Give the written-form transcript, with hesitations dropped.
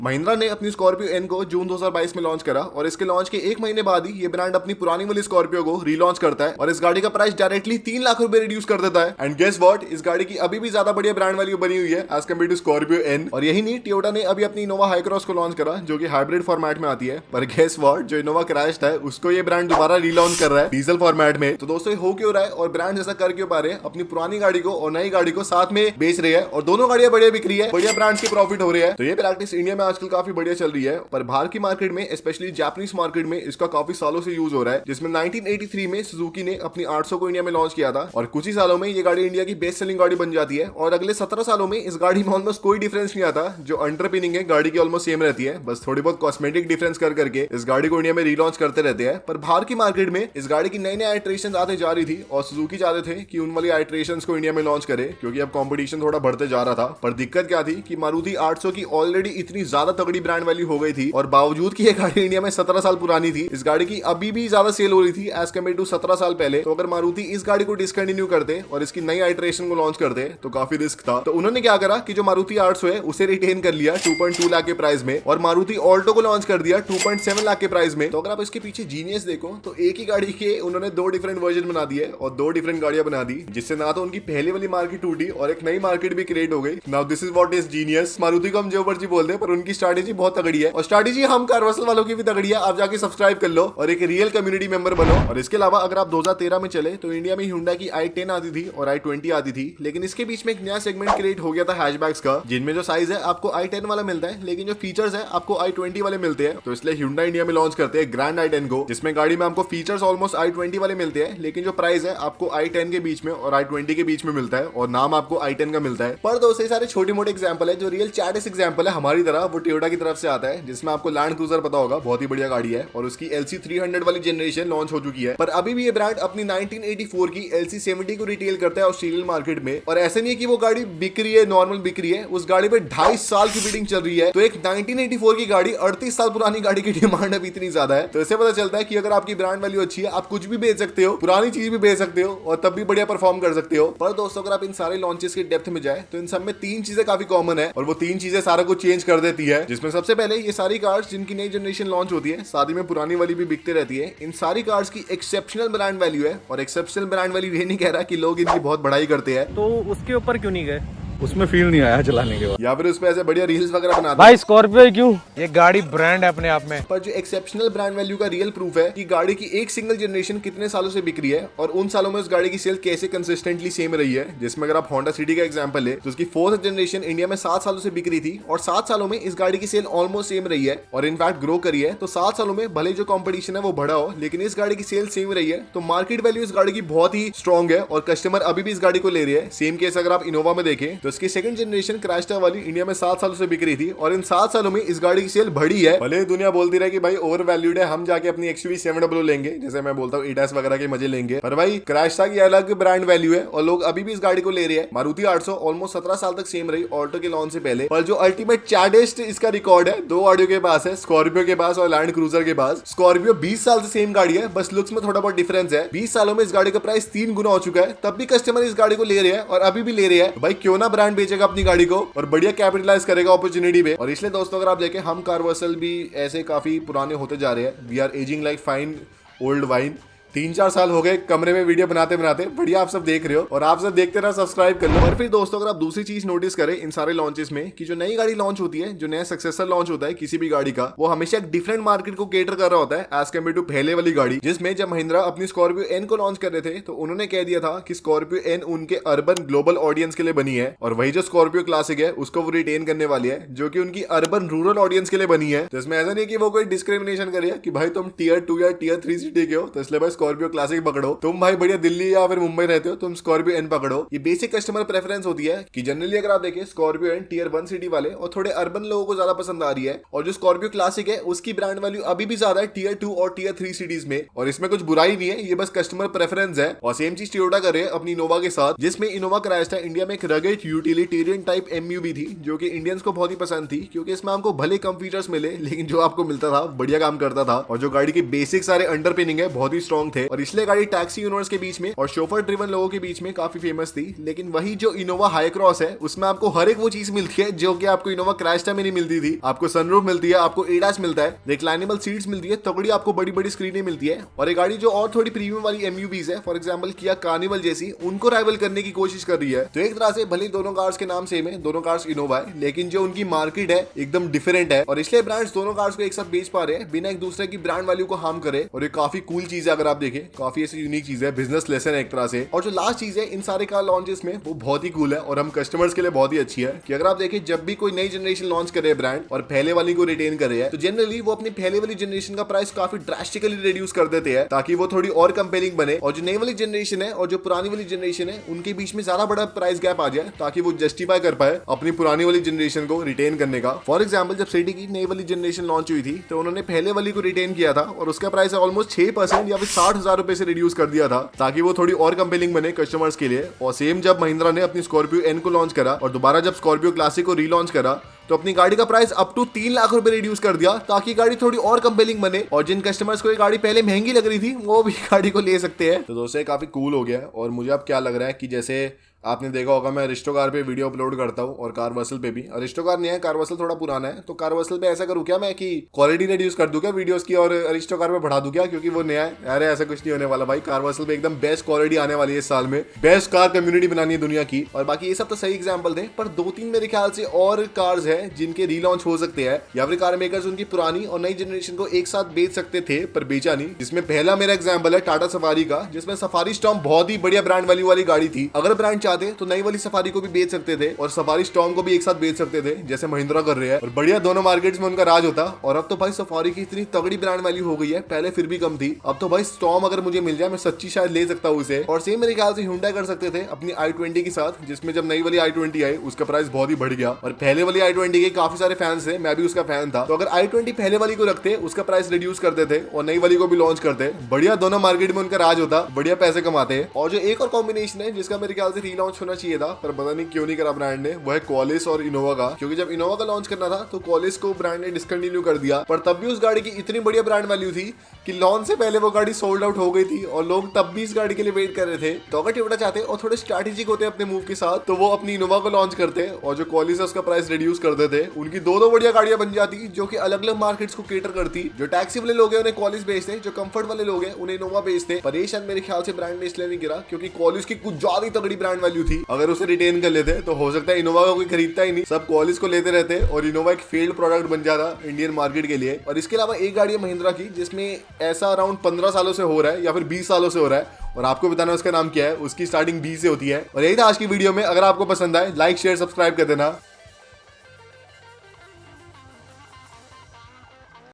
महिंद्रा ने अपनी Scorpio N को जून 2022 में लॉन्च करा और इसके लॉन्च के एक महीने बाद ही ये ब्रांड अपनी पुरानी वाली स्कॉर्पियो को रीलॉन्च करता है और इस गाड़ी का प्राइस डायरेक्टली 3 लाख रुपए रिड्यूस कर देता है। एंड गेस व्हाट, इस गाड़ी की अभी भी ज्यादा बढ़िया ब्रांड वैल्यू बनी हुई है as compared to Scorpio N. और यही नहीं, टोयोटा ने अभी अपनी इनोवा हाई क्रॉस को लॉन्च करा जो कि हाइब्रिड फॉर्मेट में आती है। पर गेस व्हाट, जो इनोवा क्रैश था उसको ये ब्रांड दोबारा रीलॉन्च कर रहा है डीजल फॉर्मेट में। तो दोस्तों हो क्यों रहा है और ब्रांड ऐसा कर क्यों पा रहे हैं, अपनी पुरानी गाड़ी को और नई गाड़ी को साथ में बेच रहे हैं और दोनों गाड़ियां बढ़िया बिक रही है, बढ़िया ब्रांड्स की प्रॉफिट हो रही है। तो ये प्रैक्टिस इंडिया में आजकल काफी बढ़िया चल रही है, पर बाहर की मार्केट में स्पेशली जापानीज मार्केट में इसका काफी सालों से यूज हो रहा है। जिसमें 1983 में सुजुकी ने अपनी 800 को इंडिया में लॉन्च किया था और कुछ ही सालों में ये गाड़ी इंडिया की बेस्ट सेलिंग गाड़ी बन जाती है और अगले 17 सालों में इस गाड़ी में ऑलमोस्ट कोई डिफरेंस नहीं आता। जो अंडरपिनिंग है गाड़ी की ऑलमोस्ट सेम रहती है, बस थोड़ी बहुत कॉस्मेटिक डिफरेंस करके इस गाड़ी को इंडिया में रीलॉन्च करते रहते हैं। पर बाहर की मार्केट में इस गाड़ी की नई नई आइट्रेशन आते जा रही थी और सुजुकी चाहते थे कि उन वाली आइट्रेशन को इंडिया में लॉन्च करे क्योंकि अब कॉम्पिटिशन थोड़ा बढ़ते जा रहा था। पर दिक्कत क्या थी कि मारुति 800 की ऑलरेडी इतनी ज्यादा तगड़ी ब्रांड वैल्यू हो गई थी और बावजूद कि ये गाड़ी इंडिया में 17 साल पुरानी थी, इस गाड़ी की अभी भी ज्यादा सेल हो रही थी एज कम्पेयर टू 17 साल पहले। तो अगर मारुति इस गाड़ी को डिसकंटिन्यू करते और इसकी नई आइट्रेशन को लॉन्च करते तो काफी रिस्क था। तो उन्होंने क्या करा कि जो मारुति 800 है उसे रिटेन कर लिया 2.2 लाख के प्राइस में और मारुति ऑल्टो को लॉन्च कर दिया 2.7 लाख के प्राइस में। तो अगर आप इसके पीछे जीनियस देखो तो एक ही गाड़ी के उन्होंने दो डिफरेंट वर्जन बना दिए और दो डिफरेंट गाड़ियां बना दी, जिससे ना तो उनकी पहले वाली मार्केट टूटी और एक नई मार्केट भी क्रिएट हो गई। Now this is what is genius. Maruti को हम जो मर्जी बोलते हैं पर उनकी स्ट्रैटेजी बहुत तगड़ी है और स्ट्रैटेजी हम कारवासल वालों की भी तगड़ी है। आप जाके सब्सक्राइब कर लो और एक रियल कम्युनिटी मेंबर बनो। और इसके अलावा अगर आप 2013 में चले तो इंडिया में Hyundai की i10 आती थी और i20 आती थी, लेकिन इसके बीच में एक नया सेगमेंट क्रिएट हो गया था हैचबैक्स का, जिनमें जो साइज है आपको i10 वाला मिलता है लेकिन जो फीचर्स है आपको i20 वाले मिलते हैं। तो इसलिए Hyundai इंडिया में लॉन्च करते हैं ग्रैंड i10 को, जिसमें गाड़ी में आपको फीचर्स ऑलमोस्ट i20 वाले मिलते हैं लेकिन जो प्राइस है आपको i10 के बीच में और i20 के बीच में मिलता है और नाम आपको i10 का मिलता है। पर दोस्तों सारे छोटे मोटे एग्जाम्पल है, जो रियल चैटिस एग्जाम्पल है हमारी तरह वो टोयोटा की तरफ से आता है, जिसमें आपको लैंड क्रूजर पता होगा, बहुत ही बढ़िया गाड़ी है और उसकी LC 300 वाली जनरेशन लॉन्च हो चुकी है। पर अभी भी ये ब्रांड अपनी 1984 की LC 70 को रिटेल करता है ऑस्ट्रेलियन मार्केट में। और ऐसे नहीं है कि वो गाड़ी बिक रही है, नॉर्मल बिक रही है, उस गाड़ी पे 2.5 साल की बिडिंग चल रही है। तो एक 1984 की गाड़ी 38 साल पुरानी गाड़ी की डिमांड अभी इतनी ज्यादा है। तो इससे पता चलता है कि अगर आपकी ब्रांड वैल्यू अच्छी है आप कुछ भी बेच सकते हो, पुरानी चीज भी बेच सकते हो और तब भी बढ़िया परफॉर्म कर सकते हो। पर दोस्तों अगर आप इन सारे लॉन्चेस के डेप्थ में जाए तो इन सब में 3 चीजें काफी कॉमन है और वो 3 चीजें सारा कुछ चेंज कर देती है। जिसमें सबसे पहले ये सारी कार्स जिनकी नई जनरेशन लॉन्च होती है साथ ही में पुरानी वाली भी बिकते रहती है, इन सारी कार्स की एक्सेप्शनल ब्रांड वैल्यू है। और एक्सेप्शनल ब्रांड वैल्यू ये नहीं कह रहा कि लोग इनकी बहुत बड़ाई करते हैं, तो उसके ऊपर क्यों नहीं गए? उसमें फील नहीं आया चलाने के बाद, या फिर उसमें ऐसे बढ़िया रील्स वगैरह बनाते भाई स्कॉर्पियो क्यों? ये गाड़ी ब्रांड है अपने आप में। पर जो एक्सेप्शनल ब्रांड वैल्यू का रियल प्रूफ है कि गाड़ी की एक सिंगल जनरेशन कितने सालों से बिक रही है और उन सालों में उस गाड़ी की सेल कैसे कंसिस्टेंटली सेम रही है। जिसमें अगर आप होंडा सिटी का एग्जांपल है तो उसकी 4th जनरेशन इंडिया में 7 सालों से बिक रही थी और 7 सालों में इस गाड़ी की सेल ऑलमोस्ट सेम रही है और इनफैक्ट ग्रो करी है। तो 7 सालों में भले जो कॉम्पिटिशन है वो बढ़ा हो लेकिन इस गाड़ी की सेल सेम रही है। तो मार्केट वैल्यू इस गाड़ी की बहुत ही स्ट्रॉन्ग है और कस्टमर अभी भी इस गाड़ी को ले रहे हैं। सेम केस अगर आप इनोवा में देखें तो इसकी 2nd जनरेशन क्राइस्टा वाली इंडिया में 7 सालों से बिक रही थी और इन 7 सालों में इस गाड़ी की सेल बढ़ी है। भले दुनिया बोलती रहे कि भाई ओवर वैल्यूड है, हम जाके अपनी XUV 700 लेंगे, जैसे मैं बोलता हूँ एटास वगैरह के मजे लेंगे, पर भाई क्राइस्टा की अलग ब्रांड वैल्यू है और लोग अभी भी इस गाड़ी को ले रहे हैं। मारुति 800 ऑलमोस्ट 17 साल तक सेम रही ऑल्टो के लॉन्च से पहले। पर जो अल्टीमेट चैडेस्ट इसका रिकॉर्ड है 2 ऑडियो के पास है, स्कॉर्पियो के पास और लैंड क्रूजर के पास। स्कॉर्पियो 20 साल से सेम गाड़ी है, बस लुक्स में थोड़ा बहुत डिफरेंस है। 20 सालों में इस गाड़ी का प्राइस 3 गुना हो चुका है, तब भी कस्टमर इस गाड़ी को ले रहे हैं और अभी भी ले रहे हैं। भाई क्यों ना ब्रांड बेचेगा अपनी गाड़ी को और बढ़िया कैपिटलाइज करेगा अपॉर्चुनिटी पे। और इसलिए दोस्तों अगर आप देखें हम कारवर्सल भी ऐसे काफी पुराने होते जा रहे हैं। We are ageing like fine old wine. 3-4 साल हो गए कमरे में वीडियो बनाते बनाते, बढ़िया आप सब देख रहे हो और आप सब देखते रहो, सब्सक्राइब कर लो। और फिर दोस्तों अगर आप दूसरी चीज नोटिस करें इन सारे लॉन्चेस में कि जो नई गाड़ी लॉन्च होती है, जो नया सक्सेसर लॉन्च होता है किसी भी गाड़ी का, वो हमेशा एक डिफरेंट मार्केट को केटर कर रहा होता है एज कम्पेयर टू पहले वाली गाड़ी। जिसमें जब महिंद्रा अपनी स्कॉर्पियो एन को लॉन्च कर रहे थे तो उन्होंने कह दिया था कि स्कॉर्पियो एन उनके अर्बन ग्लोबल ऑडियंस के लिए बनी है और वही जो स्कॉर्पियो क्लासिक है उसको वो रिटेन करने वाली है जो कि उनकी अर्बन रूरल ऑडियंस के लिए बनी है। तो इसमें ऐसा नहीं कि वो कोई डिस्क्रिमिनेशन करे कि भाई तुम Tier 2 या Tier 3 सिटी के हो तो इसलिए भाई स्कॉर्पियो क्लासिक पकड़ो, तुम भाई बढ़िया दिल्ली या फिर मुंबई रहते हो तुम स्कॉर्पियो एन पकड़ो। ये बेसिक कस्टमर प्रेफरेंस होती है कि जनरली अगर आप देखें स्कॉर्पियो एन Tier 1 सिटी वाले और थोड़े अर्बन लोगों को ज्यादा पसंद आ रही है और जो स्कॉर्पियो क्लासिक है उसकी ब्रांड वैल्यू अभी भी ज्यादा है Tier 2 और Tier 3 सिटीज में। और इसमें कुछ बुराई नहीं है, ये बस कस्टमर प्रेफरेंस है। और सेम चीज टोयोटा कर रहे हैं अपनी इनोवा के साथ, जिसमें इनोवा क्राइस्टा इंडिया में एक रगेड यूटिलिटेरियन टाइप MUV थी जो कि इंडियंस को बहुत ही पसंद थी क्योंकि इसमें आपको भले कम फीचर्स मिले लेकिन जो आपको मिलता था बढ़िया काम करता था और जो गाड़ी की बेसिक सारे अंडरपिनिंग है बहुत ही स्ट्रॉन्ग थे और इसलिए गाड़ी टैक्सी यूनिवर्स के बीच में और शोफर ड्रिवन लोगों के बीच में काफी फेमस थी। लेकिन वही जो इनोवा हाई क्रॉस है उसमें आपको हर एक वो चीज मिलती है जो कि आपको इनोवा क्राइस्टा में नहीं मिलती थी। आपको सनरूफ मिलती है, आपको एडास मिलता है, रिक्लाइनेबल सीट्स मिलती है, तगड़ी आपको बड़ी बड़ी स्क्रीनें मिलती है। और ये गाड़ी जो और थोड़ी प्रीमियम वाली एमयूवीज है, फॉर एग्जांपल किया कार्निवल जैसी, उनको राइवल करने की कोशिश कर रही है। तो एक तरह से भले दोनों कार्स के नाम सेम है, दोनों कार्स इनोवा है, लेकिन जो उनकी मार्केट है एकदम डिफरेंट है और इसलिए ब्रांड्स दोनों कार्स को एक साथ बेच पा रहे हैं बिना एक दूसरे की ब्रांड वैल्यू को हार्म करे। और ये काफी कूल चीज है, अगर आप देखें काफी ऐसी यूनिक चीज है, बिजनेस लेसन है एक तरह से। और जो लास्ट चीज है इन सारे कार लॉन्चेस में, वो बहुत ही कूल है और हम कस्टमर्स के लिए बहुत ही अच्छी है कि अगर आप देखें जब भी कोई नई जनरेशन लॉन्च करे ब्रांड और पहले वाली को रिटेन करे है, तो जनरली वो अपनी पहले वाली जनरेशन का प्राइस काफी ड्रास्टिकली रिड्यूस कर देते हैं ताकि वो थोड़ी और कंपेयरिंग बने और जो नई वाली जनरेशन है और जो पुरानी वाली जनरेशन है उनके बीच में ज्यादा बड़ा प्राइस गैप आ जाए ताकि वो जस्टिफाई कर पाए अपनी पुरानी वाली जनरेशन को रिटेन करने का। फॉर एग्जाम्पल जब सिटी की नई वाली जनरेशन लॉन्च हुई थी तो उन्होंने पहले वाली को रिटेन किया था और उसका प्राइस ऑलमोस्ट 6% या फिर 60,000 रुपए से रिड्यूस कर दिया था ताकि वो थोड़ी और कंपेलिंग बने कस्टमर्स के लिए। और सेम जब महिंद्रा ने अपनी स्कॉर्पियो एन को लॉन्च करा और दोबारा जब स्कॉर्पियो क्लासिक को रीलॉन्च करा तो अपनी गाड़ी का प्राइस अप टू 3 लाख रुपए रिड्यूस कर दिया ताकि गाड़ी थोड़ी और कंपेलिंग बने और जिन कस्टमर्स को ये गाड़ी पहले महंगी लग रही थी वो भी गाड़ी को ले सकते हैं। तो दोस्तों काफी कूल हो गया। और मुझे अब क्या लग रहा है कि जैसे आपने देखा होगा मैं अरिस्टो कार पे वीडियो अपलोड करता हूँ और कारवर्सल पे भी। अरिस्टो कार नहीं है, कारवर्सल थोड़ा पुराना है, तो कारवर्सल पे ऐसा करूँ क्या मैं कि क्वालिटी रिड्यूस कर दूं क्या वीडियोस की और अरिस्टो कार पे बढ़ा दूं क्या क्योंकि वो नया है। अरे ऐसा कुछ नहीं होने वाला भाई, कारवर्सल पे एकदम बेस्ट क्वालिटी आने वाली है इस साल में, बेस्ट कार कम्युनिटी बनानी है दुनिया की। और बाकी ये सब तो सही एग्जाम्पल थे, पर 2-3 मेरे ख्याल से और कार्स है जिनके रीलॉन्च हो सकते हैं या फिर कार मेकर्स उनकी पुरानी और नई जनरेशन को एक साथ बेच सकते थे पर बेचा नहीं। जिसमें पहला मेरा एग्जाम्पल है टाटा सफारी का, जिसमें सफारी स्टॉर्म बहुत ही बढ़िया ब्रांड वैल्यू वाली गाड़ी थी। अगर ब्रांड चाहते तो नई वाली सफारी को भी बेच सकते थे और सफारी स्टॉर्म को भी एक साथ बेच सकते थे जैसे महिंद्रा कर रहे हैं और बढ़िया दोनों मार्केट्स में उनका राज होता। और अब तो भाई सफारी की इतनी तगड़ी ब्रांड वैल्यू हो गई है, पहले फिर भी कम थी, अब तो भाई स्टॉर्म अगर मुझे मिल जाए मैं सच्ची शायद ले सकता हूँ उसे। और सेम मेरे ख्याल से Hyundai कर सकते थे अपनी i20 के साथ, जिसमें जब नई वाली i20 आई उसका प्राइस बहुत ही बढ़ गया और पहले वाली i20 के काफी सारे फैंस थे, मैं भी उसका फैन था। तो अगर i20 पहले वाली को रखते उसका प्राइस रिड्यूस करते थे और नई वाली को भी लॉन्च करते, बढ़िया दोनों मार्केट में उनका राज होता, बढ़िया पैसे कमाते। और जो एक और कॉम्बिनेशन है जिसका मेरे ख्याल से रीलॉन्च होना चाहिए था पर पता नहीं क्यों नहीं करा ब्रांड ने, वो है क्वालिस और इनोवा का। क्योंकि जब इनोवा का लॉन्च करना था तो क्वालिस को ब्रांड ने डिसकंटिन्यू कर दिया, पर तब भी उस गाड़ी की इतनी बढ़िया ब्रांड वैल्यू थी कि लॉन्च से पहले वो गाड़ी सोल्ड आउट हो गई थी और लोग तब भी इस गाड़ी के लिए वेट कर रहे थे। तो अगर टिवटा चाहते और थोड़े स्ट्रैटेजिक होते अपने मूव के साथ तो वो अपनी इनोवा को लॉन्च करते और जो क्वालिस है उसका प्राइस रिड्यूस कर देते। उनकी दो बढ़िया गाड़ियां बन जाती जो कि अलग अलग मार्केट्स को केटर करती। जो टैक्सी वाले लोग हैं उन्हें क्वालिस बेचते, जो कंफर्ट वाले लोग हैं उन्हें इनोवा बेचते। पर ये शायद मेरे ख्याल से ब्रांड ने इसलिए नहीं गिरा क्योंकि क्वालिस की कुछ ज्यादा तगड़ी ब्रांड वैल्यू थी। अगर उसे रिटेन कर लेते तो हो सकता है इनोवा का कोई खरीदता ही नहीं, सब क्वालिस को लेते रहते और इनोवा एक फेल्ड प्रोडक्ट बन जाता इंडियन मार्केट के लिए। और इसके अलावा एक गाड़ी है महिंद्रा की जिसमें ऐसा अराउंड 15 सालों से हो रहा है या फिर 20 सालों से हो रहा है और आपको बताना उसका नाम क्या है। उसकी स्टार्टिंग 20 से होती है। और यही था आज की वीडियो में, अगर आपको पसंद आए लाइक शेयर सब्सक्राइब कर देना।